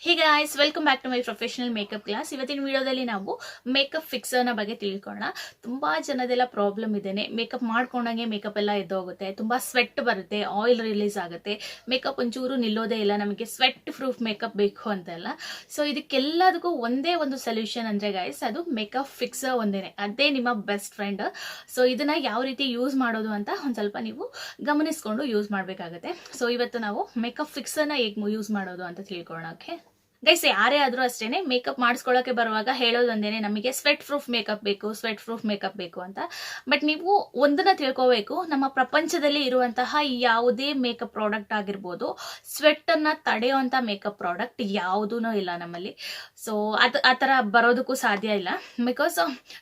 Hey guys, welcome back to my professional makeup class. ಇವತ್ತಿನ ವಿಡಿಯೋದಲ್ಲಿ ನಾವು ಮೇಕಪ್ ಫಿಕ್ಸರ್ನ ಬಗ್ಗೆ ತಿಳ್ಕೊಳ್ಳೋಣ. ತುಂಬಾ ಜನದೆಲ್ಲ ಪ್ರಾಬ್ಲಮ್ ಇದೇನೆ, ಮೇಕಪ್ ಮಾಡ್ಕೊಂಡಂಗೆ ಮೇಕಪ್ ಎಲ್ಲ ಎದ್ದೋಗುತ್ತೆ, ತುಂಬಾ ಸ್ವೆಟ್ ಬರುತ್ತೆ, ಆಯಿಲ್ ರಿಲೀಸ್ ಆಗುತ್ತೆ, ಮೇಕಪ್ ಒಂಚೂರು ನಿಲ್ಲೋದೇ ಇಲ್ಲ, ನಮಗೆ ಸ್ವೆಟ್ ಪ್ರೂಫ್ ಮೇಕಪ್ ಬೇಕು ಅಂತೆಲ್ಲ. ಸೊ ಇದಕ್ಕೆಲ್ಲದಕ್ಕೂ ಒಂದೇ ಒಂದು ಸೊಲ್ಯೂಷನ್ ಅಂದ್ರೆ ಗೈಸ್, ಅದು ಮೇಕಪ್ ಫಿಕ್ಸರ್ ಒಂದೇನೆ, ಅದೇ ನಿಮ್ಮ ಬೆಸ್ಟ್ ಫ್ರೆಂಡ್. ಸೊ ಇದನ್ನ ಯಾವ ರೀತಿ ಯೂಸ್ ಮಾಡೋದು ಅಂತ ಒಂದ್ ಸ್ವಲ್ಪ ನೀವು ಗಮನಿಸ್ಕೊಂಡು ಯೂಸ್ ಮಾಡಬೇಕಾಗುತ್ತೆ. ಸೊ ಇವತ್ತು ನಾವು ಮೇಕಪ್ ಫಿಕ್ಸರ್ನ ಹೇಗೆ ಯೂಸ್ ಮಾಡೋದು ಅಂತ ತಿಳ್ಕೊಳ್ಳೋಣ. ಓಕೆ ಗೈಸ್, ಯಾರೇ ಆದ್ರೂ ಅಷ್ಟೇನೆ ಮೇಕಪ್ ಮಾಡಿಸ್ಕೊಳ್ಳೋಕೆ ಬರುವಾಗ ಹೇಳೋದೊಂದೇನೆ, ನಮಗೆ ಸ್ವೆಟ್ ಪ್ರೂಫ್ ಮೇಕಪ್ ಬೇಕು, ಸ್ವೆಟ್ ಪ್ರೂಫ್ ಮೇಕಪ್ ಬೇಕು ಅಂತ. ಬಟ್ ನೀವು ಒಂದನ್ನ ತಿಳ್ಕೋಬೇಕು, ನಮ್ಮ ಪ್ರಪಂಚದಲ್ಲಿ ಇರುವಂತಹ ಯಾವುದೇ ಮೇಕಪ್ ಪ್ರಾಡಕ್ಟ್ ಆಗಿರ್ಬೋದು, ಸ್ವೆಟ್ ಅನ್ನ ತಡೆಯುವಂತ ಮೇಕಪ್ ಪ್ರಾಡಕ್ಟ್ ಯಾವುದೂ ಇಲ್ಲ ನಮ್ಮಲ್ಲಿ. ಸೊ ಆ ಥರ ಬರೋದಕ್ಕೂ ಸಾಧ್ಯ ಇಲ್ಲ. ಬಿಕಾಸ್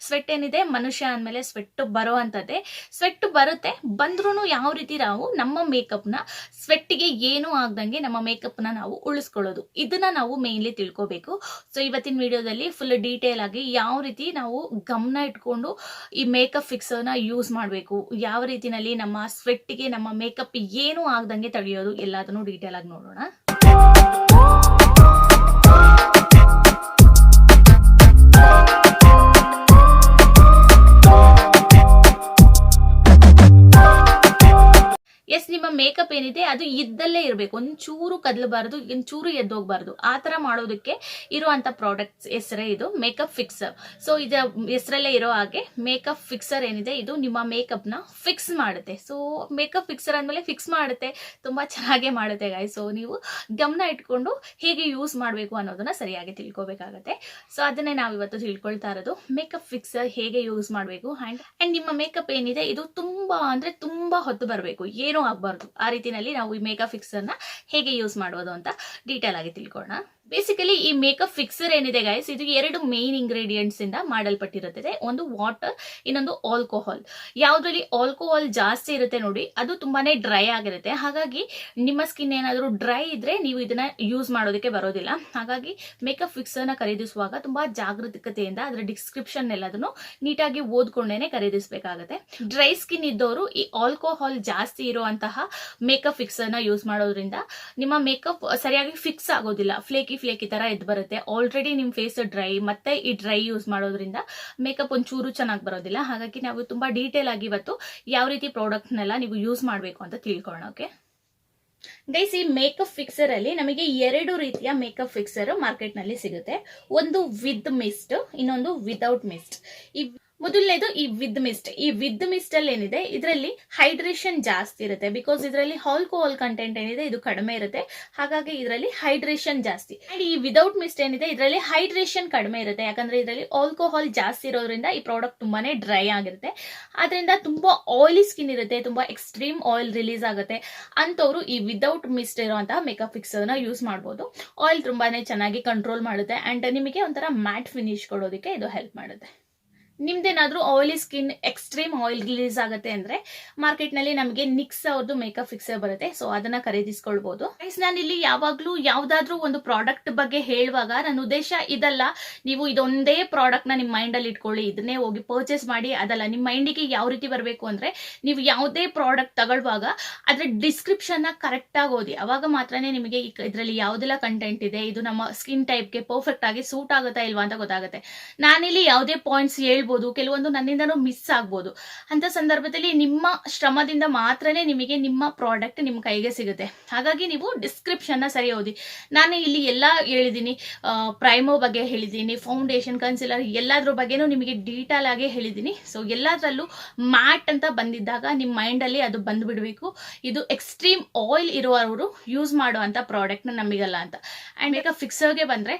ಸ್ವೆಟ್ ಏನಿದೆ, ಮನುಷ್ಯ ಅಂದಮೇಲೆ ಸ್ವೆಟ್ ಬರೋ ಅಂಥದ್ದೇ. ಸ್ವೆಟ್ ಬರುತ್ತೆ, ಬಂದ್ರೂ ಯಾವ ರೀತಿ ನಾವು ನಮ್ಮ ಮೇಕಪ್ನ ಸ್ವೆಟ್ಟಿಗೆ ಏನೂ ಆಗ್ದಂಗೆ ನಮ್ಮ ಮೇಕಪ್ನ ನಾವು ಉಳಿಸ್ಕೊಳ್ಳೋದು, ಇದನ್ನ ನಾವು ಮೇನ್ಲಿ ತಿಳ್ಕೋಬೇಕು. ಸೊ ಇವತ್ತಿನ ವಿಡಿಯೋದಲ್ಲಿ ಫುಲ್ ಡೀಟೇಲ್ ಆಗಿ ಯಾವ ರೀತಿ ನಾವು ಗಮನ ಇಟ್ಕೊಂಡು ಈ ಮೇಕಪ್ ಫಿಕ್ಸರ್ನ ಯೂಸ್ ಮಾಡಬೇಕು, ಯಾವ ರೀತಿನಲ್ಲಿ ನಮ್ಮ ಸ್ವೆಟ್ಟಿಗೆ ನಮ್ಮ ಮೇಕಪ್ ಏನೂ ಆಗ್ದಂಗೆ ತಡೆಯೋದು, ಎಲ್ಲದನ್ನು ಡೀಟೇಲ್ ಆಗಿ ನೋಡೋಣ. ಎಸ್, ನಿಮ್ಮ ಮೇಕಪ್ ಏನಿದೆ ಅದು ಇದ್ದಲ್ಲೇ ಇರಬೇಕು, ಒಂಚೂರು ಕದಲಬಾರದು, ಒಂಚೂರು ಎದ್ದೋಗ್ಬಾರ್ದು. ಆ ತರ ಮಾಡೋದಕ್ಕೆ ಇರುವಂತ ಪ್ರಾಡಕ್ಟ್ಸ್ ಹೆಸರೇ ಇದು ಮೇಕಪ್ ಫಿಕ್ಸರ್. ಸೊ ಇದರ ಹೆಸರಲ್ಲೇ ಇರೋ ಹಾಗೆ ಮೇಕಪ್ ಫಿಕ್ಸರ್ ಏನಿದೆ, ಇದು ನಿಮ್ಮ ಮೇಕಪ್ ನ ಫಿಕ್ಸ್ ಮಾಡುತ್ತೆ. ಸೊ ಮೇಕಪ್ ಫಿಕ್ಸರ್ ಅಂದ್ಮೇಲೆ ಫಿಕ್ಸ್ ಮಾಡುತ್ತೆ, ತುಂಬಾ ಚೆನ್ನಾಗೇ ಮಾಡುತ್ತೆ ಗಾಯ್ಸ್. ಸೊ ನೀವು ಗಮನ ಇಟ್ಕೊಂಡು ಹೇಗೆ ಯೂಸ್ ಮಾಡಬೇಕು ಅನ್ನೋದನ್ನ ಸರಿಯಾಗಿ ತಿಳ್ಕೊಬೇಕಾಗತ್ತೆ. ಸೊ ಅದನ್ನೇ ನಾವು ಇವತ್ತು ತಿಳ್ಕೊಳ್ತಾ ಇರೋದು, ಮೇಕಪ್ ಫಿಕ್ಸರ್ ಹೇಗೆ ಯೂಸ್ ಮಾಡಬೇಕು. ಅಂಡ್ ನಿಮ್ಮ ಮೇಕಪ್ ಏನಿದೆ ಇದು ತುಂಬಾ ಅಂದ್ರೆ ತುಂಬಾ ಹೊತ್ತು ಬರಬೇಕು, ಏನೂ ಆಗಬಾರ್ದು. ಆ ರೀತಿನಲ್ಲಿ ನಾವು ಈ ಮೇಕಪ್ ಫಿಕ್ಸರ್ ನ ಹೇಗೆ ಯೂಸ್ ಮಾಡೋದು ಅಂತ ಡೀಟೇಲ್ ಆಗಿ ತಿಳ್ಕೊಳ್ಳೋಣ. ಬೇಸಿಕಲಿ ಈ ಮೇಕಪ್ ಫಿಕ್ಸರ್ ಏನಿದೆ ಗೈಸ್, ಇದು ಎರಡು ಮೇನ್ ಇಂಗ್ರೀಡಿಯೆಂಟ್ಸ್ ಇಂದ ಮಾಡಲ್ಪಟ್ಟಿರುತ್ತದೆ. ಒಂದು ವಾಟರ್, ಇನ್ನೊಂದು ಆಲ್ಕೋಹಾಲ್. ಯಾವ್ದ್ರಲ್ಲಿ ಆಲ್ಕೋಹಾಲ್ ಜಾಸ್ತಿ ಇರುತ್ತೆ ನೋಡಿ, ಅದು ತುಂಬಾನೇ ಡ್ರೈ ಆಗಿರುತ್ತೆ. ಹಾಗಾಗಿ ನಿಮ್ಮ ಸ್ಕಿನ್ ಏನಾದರೂ ಡ್ರೈ ಇದ್ರೆ ನೀವು ಇದನ್ನ ಯೂಸ್ ಮಾಡೋದಕ್ಕೆ ಬರೋದಿಲ್ಲ. ಹಾಗಾಗಿ ಮೇಕಪ್ ಫಿಕ್ಸರ್ ನ ಖರೀದಿಸುವಾಗ ತುಂಬಾ ಜಾಗರೂಕತೆಯಿಂದ ಅದರ ಡಿಸ್ಕ್ರಿಪ್ಷನ್ ಎಲ್ಲದನ್ನು ನೀಟಾಗಿ ಓದ್ಕೊಂಡೇನೆ ಖರೀದಿಸಬೇಕಾಗುತ್ತೆ. ಡ್ರೈ ಸ್ಕಿನ್ ಇದ್ದವರು ಈ ಆಲ್ಕೋಹಾಲ್ ಜಾಸ್ತಿ ಇರುವಂತಹ ಮೇಕಪ್ ಫಿಕ್ಸರ್ ನ ಯೂಸ್ ಮಾಡೋದ್ರಿಂದ ನಿಮ್ಮ ಮೇಕಪ್ ಸರಿಯಾಗಿ ಫಿಕ್ಸ್ ಆಗೋದಿಲ್ಲ, ಫ್ಲೇಕಿ ತರ ಎದ್ದು ಬರುತ್ತೆ. ಆಲ್ರೆಡಿ ನಿಮ್ ಫೇಸ್ ಡ್ರೈ, ಮತ್ತೆ ಈ ಡ್ರೈ ಯೂಸ್ ಮಾಡೋದ್ರಿಂದ ಮೇಕಪ್ ಒಂಚೂರು ಚೆನ್ನಾಗಿ ಬರೋದಿಲ್ಲ. ಹಾಗಾಗಿ ನಾವು ತುಂಬಾ ಡೀಟೇಲ್ ಆಗಿ ಇವತ್ತು ಯಾವ ರೀತಿ ಪ್ರಾಡಕ್ಟ್ ನೆಲ್ಲ ನೀವು ಯೂಸ್ ಮಾಡಬೇಕು ಅಂತ ತಿಳ್ಕೊಳ್ಳೋಣ. ಓಕೆ ಗೈಸ್, ಈ ಮೇಕಪ್ ಫಿಕ್ಸರ್ ಅಲ್ಲಿ ನಮಗೆ ಎರಡು ರೀತಿಯ ಮೇಕಪ್ ಫಿಕ್ಸರ್ ಮಾರ್ಕೆಟ್ ನಲ್ಲಿ ಸಿಗುತ್ತೆ. ಒಂದು ವಿತ್ ಮಿಸ್ಟ್, ಇನ್ನೊಂದು ವಿತೌಟ್ ಮಿಸ್ಟ್. ಈ ಮೊದಲನೇದು ಈ ವಿತ್ ಮಿಸ್ಟ್. ಈ ವಿತ್ ಮಿಸ್ಟ್ ಅಲ್ಲಿ ಏನಿದೆ, ಇದರಲ್ಲಿ ಹೈಡ್ರೇಷನ್ ಜಾಸ್ತಿ ಇರುತ್ತೆ. ಬಿಕಾಸ್ ಇದರಲ್ಲಿ ಆಲ್ಕೋಹಾಲ್ ಕಂಟೆಂಟ್ ಏನಿದೆ ಇದು ಕಡಿಮೆ ಇರುತ್ತೆ, ಹಾಗಾಗಿ ಇದರಲ್ಲಿ ಹೈಡ್ರೇಷನ್ ಜಾಸ್ತಿ. ಅಂಡ್ ಈ ವಿದೌಟ್ ಮಿಸ್ಟ್ ಏನಿದೆ, ಇದರಲ್ಲಿ ಹೈಡ್ರೇಷನ್ ಕಡಿಮೆ ಇರುತ್ತೆ, ಯಾಕಂದ್ರೆ ಇದರಲ್ಲಿ ಆಲ್ಕೋಹಾಲ್ ಜಾಸ್ತಿ ಇರೋದ್ರಿಂದ ಈ ಪ್ರಾಡಕ್ಟ್ ತುಂಬಾನೇ ಡ್ರೈ ಆಗಿರುತ್ತೆ. ಆದ್ರಿಂದ ತುಂಬಾ ಆಯಿಲಿ ಸ್ಕಿನ್ ಇರುತ್ತೆ, ತುಂಬಾ ಎಕ್ಸ್ಟ್ರೀಮ್ ಆಯಿಲ್ ರಿಲೀಸ್ ಆಗುತ್ತೆ ಅಂತವ್ರು ಈ ವಿದೌಟ್ ಮಿಸ್ಟ್ ಇರುವಂತಹ ಮೇಕಪ್ ಫಿಕ್ಸರ್ ನ ಯೂಸ್ ಮಾಡಬಹುದು. ಆಯಿಲ್ ತುಂಬಾನೇ ಚೆನ್ನಾಗಿ ಕಂಟ್ರೋಲ್ ಮಾಡುತ್ತೆ ಅಂಡ್ ನಿಮಗೆ ಒಂಥರ ಮ್ಯಾಟ್ ಫಿನಿಶ್ ಕೊಡೋದಕ್ಕೆ ಇದು ಹೆಲ್ಪ್ ಮಾಡುತ್ತೆ. ನಿಮ್ದೇನಾದ್ರೂ oily skin, extreme oil release ಆಗುತ್ತೆ ಅಂದ್ರೆ ಮಾರ್ಕೆಟ್ ನಲ್ಲಿ ನಮಗೆ ನಿಕ್ಸ್ ಅವ್ರದ್ದು ಮೇಕಪ್ ಫಿಕ್ಸರ್ ಬರುತ್ತೆ. ಸೊ ಅದನ್ನ ಖರೀದಿಸ್ಕೊಳ್ಬಹುದು. ನಾನು ಇಲ್ಲಿ ಯಾವಾಗ್ಲೂ ಯಾವ್ದಾದ್ರು ಒಂದು ಪ್ರಾಡಕ್ಟ್ ಬಗ್ಗೆ ಹೇಳುವಾಗ ನನ್ನ ಉದ್ದೇಶ ಇದಲ್ಲ, ನೀವು ಇದೊಂದೇ ಪ್ರಾಡಕ್ಟ್ ನ ನಿಮ್ ಮೈಂಡ್ ಅಲ್ಲಿ ಇಟ್ಕೊಳ್ಳಿ, ಇದನ್ನೇ ಹೋಗಿ ಪರ್ಚೇಸ್ ಮಾಡಿ, ಅದಲ್ಲ. ನಿಮ್ ಮೈಂಡಿಗೆ ಯಾವ ರೀತಿ ಬರಬೇಕು ಅಂದ್ರೆ, ನೀವು ಯಾವುದೇ ಪ್ರಾಡಕ್ಟ್ ತಗೊಳ್ಳುವಾಗ ಅದ್ರ ಡಿಸ್ಕ್ರಿಪ್ಷನ್ ನ ಕರೆಕ್ಟ್ ಆಗಿ ಓದಿ, ಅವಾಗ ಮಾತ್ರನೇ ನಿಮಗೆ ಇದರಲ್ಲಿ ಯಾವ್ದೆಲ್ಲ ಕಂಟೆಂಟ್ ಇದೆ, ಇದು ನಮ್ಮ ಸ್ಕಿನ್ ಟೈಪ್ಗೆ ಪರ್ಫೆಕ್ಟ್ ಆಗಿ ಸೂಟ್ ಆಗುತ್ತಾ ಇಲ್ವಾ ಅಂತ ಗೊತ್ತಾಗುತ್ತೆ. ನಾನಿಲ್ಲಿ ಯಾವುದೇ ಪಾಯಿಂಟ್ಸ್ ಕೆಲವೊಂದು ನನ್ನಿಂದನೂ ಮಿಸ್ ಆಗ್ಬೋದು. ಅಂತ ಸಂದರ್ಭದಲ್ಲಿ ನಿಮ್ಮ ಶ್ರಮದಿಂದ ಮಾತ್ರನೇ ನಿಮಗೆ ನಿಮ್ಮ ಪ್ರಾಡಕ್ಟ್ ನಿಮ್ಮ ಕೈಗೆ ಸಿಗುತ್ತೆ. ಹಾಗಾಗಿ ನೀವು ಡಿಸ್ಕ್ರಿಪ್ಷನ್ ನ ಸರಿ ಓದಿ. ನಾನು ಇಲ್ಲಿ ಎಲ್ಲಾ ಹೇಳಿದ್ದೀನಿ, ಪ್ರೈಮೋ ಬಗ್ಗೆ ಹೇಳಿದ್ದೀನಿ, ಫೌಂಡೇಶನ್, ಕನ್ಸಿಲರ್, ಎಲ್ಲಾದ್ರ ಬಗ್ಗೆನೂ ನಿಮಗೆ ಡೀಟೇಲ್ ಆಗಿ ಹೇಳಿದ್ದೀನಿ. ಸೊ ಎಲ್ಲಾದ್ರಲ್ಲೂ ಮ್ಯಾಟ್ ಅಂತ ಬಂದಿದ್ದಾಗ ನಿಮ್ಮ ಮೈಂಡ್ ಅಲ್ಲಿ ಅದು ಬಂದ್ಬಿಡ್ಬೇಕು, ಇದು ಎಕ್ಸ್ಟ್ರೀಮ್ ಆಯಿಲ್ ಇರುವವರು ಯೂಸ್ ಮಾಡುವಂತ ಪ್ರಾಡಕ್ಟ್ ನಮಗಲ್ಲ ಅಂತ. ಅಂಡ್ ಮೇಕಪ್ ಫಿಕ್ಸರ್ಗೆ ಬಂದ್ರೆ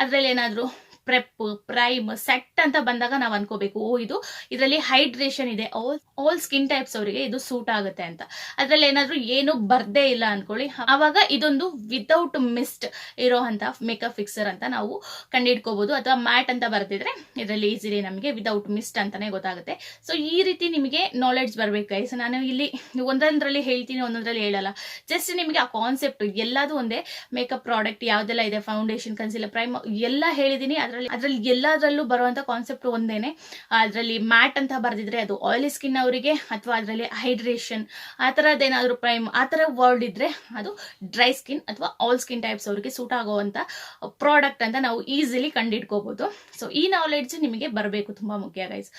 ಅದ್ರಲ್ಲಿ ಏನಾದ್ರು ಪ್ರೆಪ್, ಪ್ರೈಮ್, ಸೆಟ್ ಅಂತ ಬಂದಾಗ ನಾವು ಅನ್ಕೋಬೇಕು, ಇದು ಇದರಲ್ಲಿ ಹೈಡ್ರೇಷನ್ ಇದೆ, ಆಲ್ ಸ್ಕಿನ್ ಟೈಪ್ಸ್ ಅವರಿಗೆ ಇದು ಸೂಟ್ ಆಗುತ್ತೆ ಅಂತ. ಅದ್ರಲ್ಲಿ ಏನಾದ್ರೂ ಏನು ಬರ್ದೇ ಇಲ್ಲ ಅನ್ಕೊಳ್ಳಿ, ಅವಾಗ ಇದೊಂದು ವಿತೌಟ್ ಮಿಸ್ಟ್ ಇರೋ ಅಂತ ಮೇಕಪ್ ಫಿಕ್ಸರ್ ಅಂತ ನಾವು ಕಂಡಿಡ್ಕೋಬಹುದು. ಅಥವಾ ಮ್ಯಾಟ್ ಅಂತ ಬರ್ತಿದ್ರೆ ಇದರಲ್ಲಿ ಈಸಿಲಿ ನಮಗೆ ವಿತೌಟ್ ಮಿಸ್ಟ್ ಅಂತಾನೆ ಗೊತ್ತಾಗುತ್ತೆ. ಸೊ ಈ ರೀತಿ ನಿಮಗೆ ನಾಲೆಡ್ಜ್ ಬರ್ಬೇಕು ಗೈಸ್. ನಾನು ಇಲ್ಲಿ ಒಂದೊಂದ್ರಲ್ಲಿ ಹೇಳ್ತೀನಿ, ಒಂದೊಂದ್ರಲ್ಲಿ ಹೇಳಲ್ಲ. ಜಸ್ಟ್ ನಿಮಗೆ ಆ ಕಾನ್ಸೆಪ್ಟ್ ಎಲ್ಲದೂ ಒಂದೇ. ಮೇಕಪ್ ಪ್ರಾಡಕ್ಟ್ ಯಾವ್ದೆಲ್ಲ ಇದೆ, ಫೌಂಡೇಶನ್, ಕನ್ಸಿಲರ್, ಪ್ರೈಮ್ ಎಲ್ಲ ಹೇಳಿದೀನಿ. ಅದ್ರಲ್ಲಿ ಎಲ್ಲದರಲ್ಲೂ ಬರುವಂತ ಕಾನ್ಸೆಪ್ಟ್ ಒಂದೇನೆ. ಅದರಲ್ಲಿ ಮ್ಯಾಟ್ ಅಂತ ಬರ್ದಿದ್ರೆ ಅದು ಆಯಿಲಿ ಸ್ಕಿನ್ ಅವರಿಗೆ, ಅಥವಾ ಅದರಲ್ಲಿ ಹೈಡ್ರೇಷನ್ ಆ ಥರದ್ದೇನಾದ್ರೂ ಪ್ರೈಮ್ ಆ ಥರ ವರ್ಡ್ ಇದ್ರೆ ಅದು ಡ್ರೈ ಸ್ಕಿನ್ ಅಥವಾ ಆಲ್ ಸ್ಕಿನ್ ಟೈಪ್ಸ್ ಅವರಿಗೆ ಸೂಟ್ ಆಗುವಂತ ಪ್ರಾಡಕ್ಟ್ ಅಂತ ನಾವು ಈಸಿಲಿ ಕಂಡಿಡ್ಕೋಬಹುದು. ಸೊ ಈ ನಾಲೆಡ್ಜ್ ನಿಮಗೆ ಬರಬೇಕು, ತುಂಬಾ ಮುಖ್ಯ ಗೈಸ್.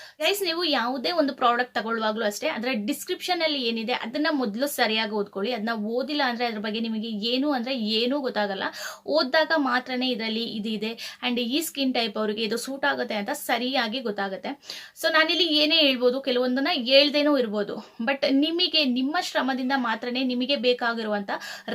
ನೀವು ಯಾವುದೇ ಒಂದು ಪ್ರಾಡಕ್ಟ್ ತಗೊಳ್ಳುವಾಗ್ಲೂ ಅಷ್ಟೇ ಅದರ ಡಿಸ್ಕ್ರಿಪ್ಷನ್ ಅಲ್ಲಿ ಏನಿದೆ ಅದನ್ನ ಮೊದಲು ಸರಿಯಾಗಿ ಓದ್ಕೊಳ್ಳಿ. ಅದನ್ನ ಓದಿಲ್ಲ ಅಂದ್ರೆ ಅದ್ರ ಬಗ್ಗೆ ನಿಮಗೆ ಏನೂ ಗೊತ್ತಾಗಲ್ಲ. ಓದಿದಾಗ ಮಾತ್ರನೇ ಇದರಲ್ಲಿ ಇದಿದೆ ಅಂಡ್ ಈ ಸ್ಕಿನ್ ಟೈಪ್ ಅವರಿಗೆ ಇದು ಸೂಟ್ ಆಗುತ್ತೆ ಅಂತ ಸರಿಯಾಗಿ ಗೊತ್ತಾಗುತ್ತೆ. ಸೊ ನಾನಿಲ್ಲಿ ಏನೇ ಹೇಳ್ಬೋದು, ಕೆಲವೊಂದನ್ನ ಹೇಳ್ದೇನೂ ಇರ್ಬೋದು, ಬಟ್ ನಿಮಗೆ ನಿಮ್ಮ ಶ್ರಮದಿಂದ ಮಾತ್ರನೇ ನಿಮಗೆ ಬೇಕಾಗಿರುವಂತ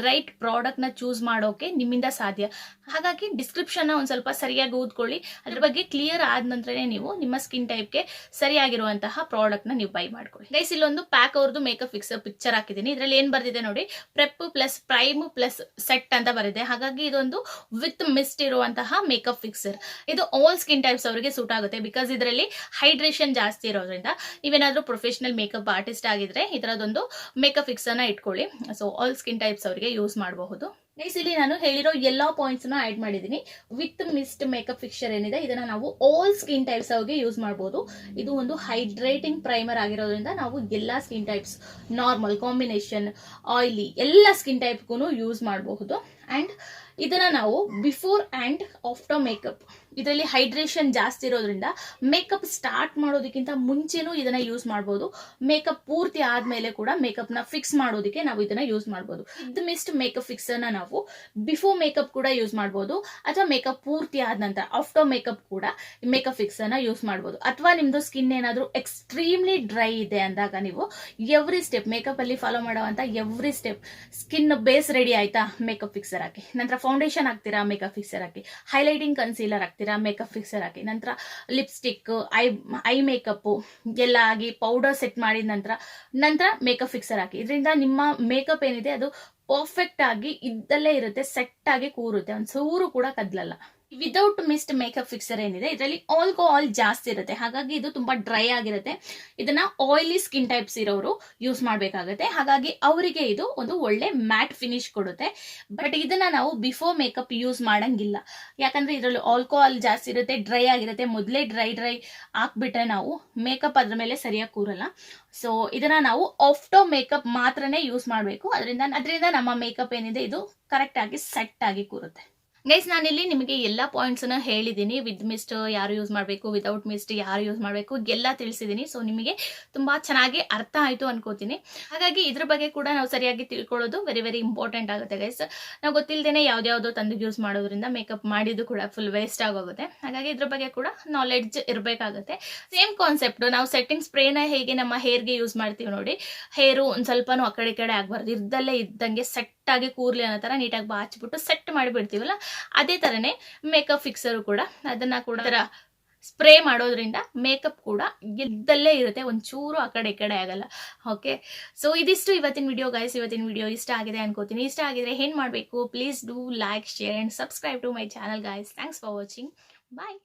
ರೈಟ್ ಪ್ರಾಡಕ್ಟ್ ನ ಚೂಸ್ ಮಾಡೋಕೆ ನಿಮ್ಮಿಂದ ಸಾಧ್ಯ. ಹಾಗಾಗಿ ಡಿಸ್ಕ್ರಿಪ್ಷನ್ ಒಂದ್ ಸ್ವಲ್ಪ ಸರಿಯಾಗಿ ಓದ್ಕೊಳ್ಳಿ. ಅದ್ರ ಬಗ್ಗೆ ಕ್ಲಿಯರ್ ಆದ ನಂತರನೇ ನೀವು ನಿಮ್ಮ ಸ್ಕಿನ್ ಟೈಪ್ಗೆ ಸರಿಯಾಗಿರುವಂತಹ ಪ್ರಾಡಕ್ಟ್ ನ ನೀವು ಬೈ ಮಾಡ್ಕೊಳ್ಳಿ. ಗೈಸ್ ಇಲ್ಲೊಂದು ಪ್ಯಾಕ್ ಅವ್ರದ್ದು ಮೇಕಪ್ ಫಿಕ್ಸರ್ ಪಿಕ್ಚರ್ ಹಾಕಿದ್ದೀನಿ. ಇದ್ರಲ್ಲಿ ಏನ್ ಬರ್ದಿದೆ ನೋಡಿ, prep plus prime plus set ಅಂತ ಬರಿದೆ. ಹಾಗಾಗಿ ಇದೊಂದು ವಿತ್ ಮಿಸ್ಟ್ ಇರುವಂತಹ ಮೇಕಪ್ ಫಿಕ್ಸರ್. ಇದು ಆಲ್ ಸ್ಕಿನ್ ಟೈಪ್ಸ್ ಅವರಿಗೆ ಸೂಟ್ ಆಗುತ್ತೆ. ಬಿಕಾಸ್ ಇದರಲ್ಲಿ ಹೈಡ್ರೇಷನ್ ಜಾಸ್ತಿ ಇರೋದ್ರಿಂದ ನೀವೇನಾದ್ರೂ ಪ್ರೊಫೆಷನಲ್ ಮೇಕಪ್ ಆರ್ಟಿಸ್ಟ್ ಆಗಿದ್ರೆ ಇದರದೊಂದು ಮೇಕಪ್ ಫಿಕ್ಸರ್ ನ ಇಟ್ಕೊಳ್ಳಿ. ಸೊ ಆಲ್ ಸ್ಕಿನ್ ಟೈಪ್ಸ್ ಅವರಿಗೆ ಯೂಸ್ ಮಾಡಬಹುದು. ಗೈಸ್ ಇಲ್ಲಿ ನಾನು ಹೇಳಿರೋ ಎಲ್ಲಾ ಪಾಯಿಂಟ್ಸ್ ನ ಆಡ್ ಮಾಡಿದೀನಿ. ವಿತ್ ಮಿಸ್ಟ್ ಮೇಕಪ್ ಫಿಕ್ಸರ್ ಏನಿದೆ ಇದನ್ನ ನಾವು ಆಲ್ ಸ್ಕಿನ್ ಟೈಪ್ಸ್ ಅವರಿಗೆ ಯೂಸ್ ಮಾಡಬಹುದು. ಇದು ಒಂದು ಹೈಡ್ರೇಟಿಂಗ್ ಪ್ರೈಮರ್ ಆಗಿರೋದ್ರಿಂದ ನಾವು ಎಲ್ಲಾ skin types, normal, combination, oily ಎಲ್ಲ ಸ್ಕಿನ್ ಟೈಪ್ಗೂ ಯೂಸ್ ಮಾಡಬಹುದು. ಅಂಡ್ ಇದನ್ನ ನಾವು ಬಿಫೋರ್ ಅಂಡ್ ಆಫ್ಟರ್ ಮೇಕಪ್, ಇದರಲ್ಲಿ ಹೈಡ್ರೇಷನ್ ಜಾಸ್ತಿ ಇರೋದ್ರಿಂದ ಮೇಕಪ್ ಸ್ಟಾರ್ಟ್ ಮಾಡೋದಕ್ಕಿಂತ ಮುಂಚೆನೂ ಇದನ್ನ ಯೂಸ್ ಮಾಡಬಹುದು. ಮೇಕಪ್ ಪೂರ್ತಿ ಆದ್ಮೇಲೆ ಕೂಡ ಮೇಕಪ್ ನ ಫಿಕ್ಸ್ ಮಾಡೋದಕ್ಕೆ ನಾವು ಇದನ್ನ ಯೂಸ್ ಮಾಡಬಹುದು. ವಿತ್ ಮಿಸ್ಟ್ ಮೇಕಪ್ ಫಿಕ್ಸರ್ ನ ನಾವು ಬಿಫೋರ್ ಮೇಕಪ್ ಕೂಡ ಯೂಸ್ ಮಾಡಬಹುದು, ಅಥವಾ ಮೇಕಪ್ ಪೂರ್ತಿ ಆದ ನಂತರ ಆಫ್ಟರ್ ಮೇಕಪ್ ಕೂಡ ಮೇಕಪ್ ಫಿಕ್ಸರ್ ನ ಯೂಸ್ ಮಾಡಬಹುದು. ಅಥವಾ ನಿಮ್ದು ಸ್ಕಿನ್ ಏನಾದ್ರೂ ಎಕ್ಸ್ಟ್ರೀಮ್ಲಿ ಡ್ರೈ ಇದೆ ಅಂದಾಗ ನೀವು ಎವ್ರಿ ಸ್ಟೆಪ್ ಮೇಕಪ್ ಅಲ್ಲಿ ಫಾಲೋ ಮಾಡುವಂತ every step, skin base ready ಆಯ್ತಾ, ಮೇಕಪ್ ಫಿಕ್ಸರ್ ಹಾಕಿ, ನಂತರ ಫೌಂಡೇಶನ್ ಹಾಕ್ತೀರಾ, ಮೇಕಪ್ ಫಿಕ್ಸರ್ ಹಾಕಿ, ಹೈಲೈಟಿಂಗ್ ಕನ್ಸೀಲರ್ ಹಾಕ್ತೀರಾ, ಮೇಕಪ್ ಫಿಕ್ಸರ್ ಹಾಕಿ, ನಂತರ ಲಿಪ್ಸ್ಟಿಕ್, ಐ ಮೇಕಪ್ ಎಲ್ಲ ಆಗಿ ಪೌಡರ್ ಸೆಟ್ ಮಾಡಿದ ನಂತರ ಮೇಕಪ್ ಫಿಕ್ಸರ್ ಹಾಕಿ. ಇದರಿಂದ ನಿಮ್ಮ ಮೇಕಪ್ ಏನಿದೆ ಅದು ಪರ್ಫೆಕ್ಟ್ ಆಗಿ ಇದ್ದಲ್ಲೇ ಇರುತ್ತೆ, ಸೆಟ್ ಆಗಿ ಕೂರುತ್ತೆ, ಒಂದ್ಸೂರು ಕೂಡ ಕದ್ಲಲ್ಲ. ವಿದೌಟ್ ಮಿಸ್ಟ್ ಮೇಕಪ್ ಫಿಕ್ಸರ್ ಏನಿದೆ ಇದರಲ್ಲಿ ಆಲ್ಕೋಹಾಲ್ ಜಾಸ್ತಿ ಇರುತ್ತೆ. ಹಾಗಾಗಿ ಇದು ತುಂಬಾ ಡ್ರೈ ಆಗಿರುತ್ತೆ. ಇದನ್ನ ಆಯಿಲಿ ಸ್ಕಿನ್ ಟೈಪ್ಸ್ ಇರೋರು ಯೂಸ್ ಮಾಡಬೇಕಾಗುತ್ತೆ. ಹಾಗಾಗಿ ಅವರಿಗೆ ಇದು ಒಂದು ಒಳ್ಳೆ ಮ್ಯಾಟ್ ಫಿನಿಶ್ ಕೊಡುತ್ತೆ. ಬಟ್ ಇದನ್ನ ನಾವು ಬಿಫೋರ್ ಮೇಕಪ್ ಯೂಸ್ ಮಾಡಂಗಿಲ್ಲ. ಯಾಕಂದ್ರೆ ಇದರಲ್ಲಿ ಆಲ್ಕೋಹಾಲ್ ಜಾಸ್ತಿ ಇರುತ್ತೆ, ಡ್ರೈ ಆಗಿರುತ್ತೆ. ಮೊದಲೇ ಡ್ರೈ ಹಾಕ್ಬಿಟ್ರೆ ನಾವು ಮೇಕಪ್ ಅದ್ರ ಮೇಲೆ ಸರಿಯಾಗಿ ಕೂರಲ್ಲ. ಸೊ ಇದನ್ನ ನಾವು ಆಫ್ಟರ್ ಮೇಕಪ್ ಮಾತ್ರನೇ ಯೂಸ್ ಮಾಡಬೇಕು. ಅದರಿಂದ ನಮ್ಮ ಮೇಕಪ್ ಏನಿದೆ ಇದು ಕರೆಕ್ಟ್ ಆಗಿ ಸೆಟ್ ಆಗಿ ಕೂರುತ್ತೆ. ಗೈಸ್ ನಾನಿಲ್ಲಿ ನಿಮಗೆ ಎಲ್ಲಾ ಪಾಯಿಂಟ್ಸ್ ನ ಹೇಳಿದ್ದೀನಿ. ವಿತ್ ಮಿಸ್ಟ್ ಯಾರು ಯೂಸ್ ಮಾಡಬೇಕು, ವಿದೌಟ್ ಮಿಸ್ಟ್ ಯಾರು ಯೂಸ್ ಮಾಡಬೇಕು ಎಲ್ಲ ತಿಳಿಸಿದ್ದೀನಿ. ಸೊ ನಿಮಗೆ ತುಂಬಾ ಚೆನ್ನಾಗಿ ಅರ್ಥ ಆಯ್ತು ಅನ್ಕೋತೀನಿ. ಹಾಗಾಗಿ ಇದ್ರ ಬಗ್ಗೆ ಕೂಡ ನಾವು ಸರಿಯಾಗಿ ತಿಳ್ಕೊಳ್ಳೋದು ವೆರಿ ವೆರಿ ಇಂಪಾರ್ಟೆಂಟ್ ಆಗುತ್ತೆ ಗೈಸ್. ನಾವು ಗೊತ್ತಿಲ್ಲದೇನೆ ಯಾವ್ದಾವ್ದೋ ತಂದು ಯೂಸ್ ಮಾಡೋದ್ರಿಂದ ಮೇಕಪ್ ಮಾಡಿದ್ದು ಕೂಡ ಫುಲ್ ವೇಸ್ಟ್ ಆಗೋಗುತ್ತೆ. ಹಾಗಾಗಿ ಇದ್ರ ಬಗ್ಗೆ ಕೂಡ ನಾಲೆಡ್ಜ್ ಇರಬೇಕಾಗುತ್ತೆ. ಸೇಮ್ ಕಾನ್ಸೆಪ್ಟ್, ನಾವು ಸೆಟ್ಟಿಂಗ್ ಸ್ಪ್ರೇನ ಹೇಗೆ ನಮ್ಮ ಹೇರ್ಗೆ ಯೂಸ್ ಮಾಡ್ತೀವಿ ನೋಡಿ, ಹೇರು ಒಂದ್ ಸ್ವಲ್ಪನೂ ಆ ಕಡೆ ಆಗ್ಬಾರ್ದು, ಇದ್ದಲ್ಲೇ ಇದ್ದಂಗೆ ಸೆಟ್ ಆಗಿ ಕೂರ್ಲಿ ಅನ್ನೋ ತರ ನೀಟಾಗಿ ಬಾಚ್ಬಿಟ್ಟು ಸೆಟ್ ಮಾಡಿ ಬಿಡ್ತೀವಲ್ಲ, ಅದೇ ತರನೇ ಮೇಕಪ್ ಫಿಕ್ಸರ್ ಕೂಡ ಅದನ್ನ ಕೂಡ ಸ್ಪ್ರೇ ಮಾಡೋದ್ರಿಂದ ಮೇಕಪ್ ಕೂಡ ಇದ್ದಲ್ಲೇ ಇರುತ್ತೆ, ಒಂಚೂರು ಆ ಕಡೆ ಆಗಲ್ಲ. ಓಕೆ, ಸೊ ಇದಿಷ್ಟು ಇವತ್ತಿನ ವಿಡಿಯೋ ಗೈಸ್. ಇವತ್ತಿನ ವಿಡಿಯೋ ಇಷ್ಟ ಆಗಿದೆ ಅನ್ಕೋತೀನಿ. ಇಷ್ಟ ಆಗಿದ್ರೆ ಏನ್ ಮಾಡಬೇಕು, please do like, share and subscribe to my channel guys. Thanks for watching. Bye.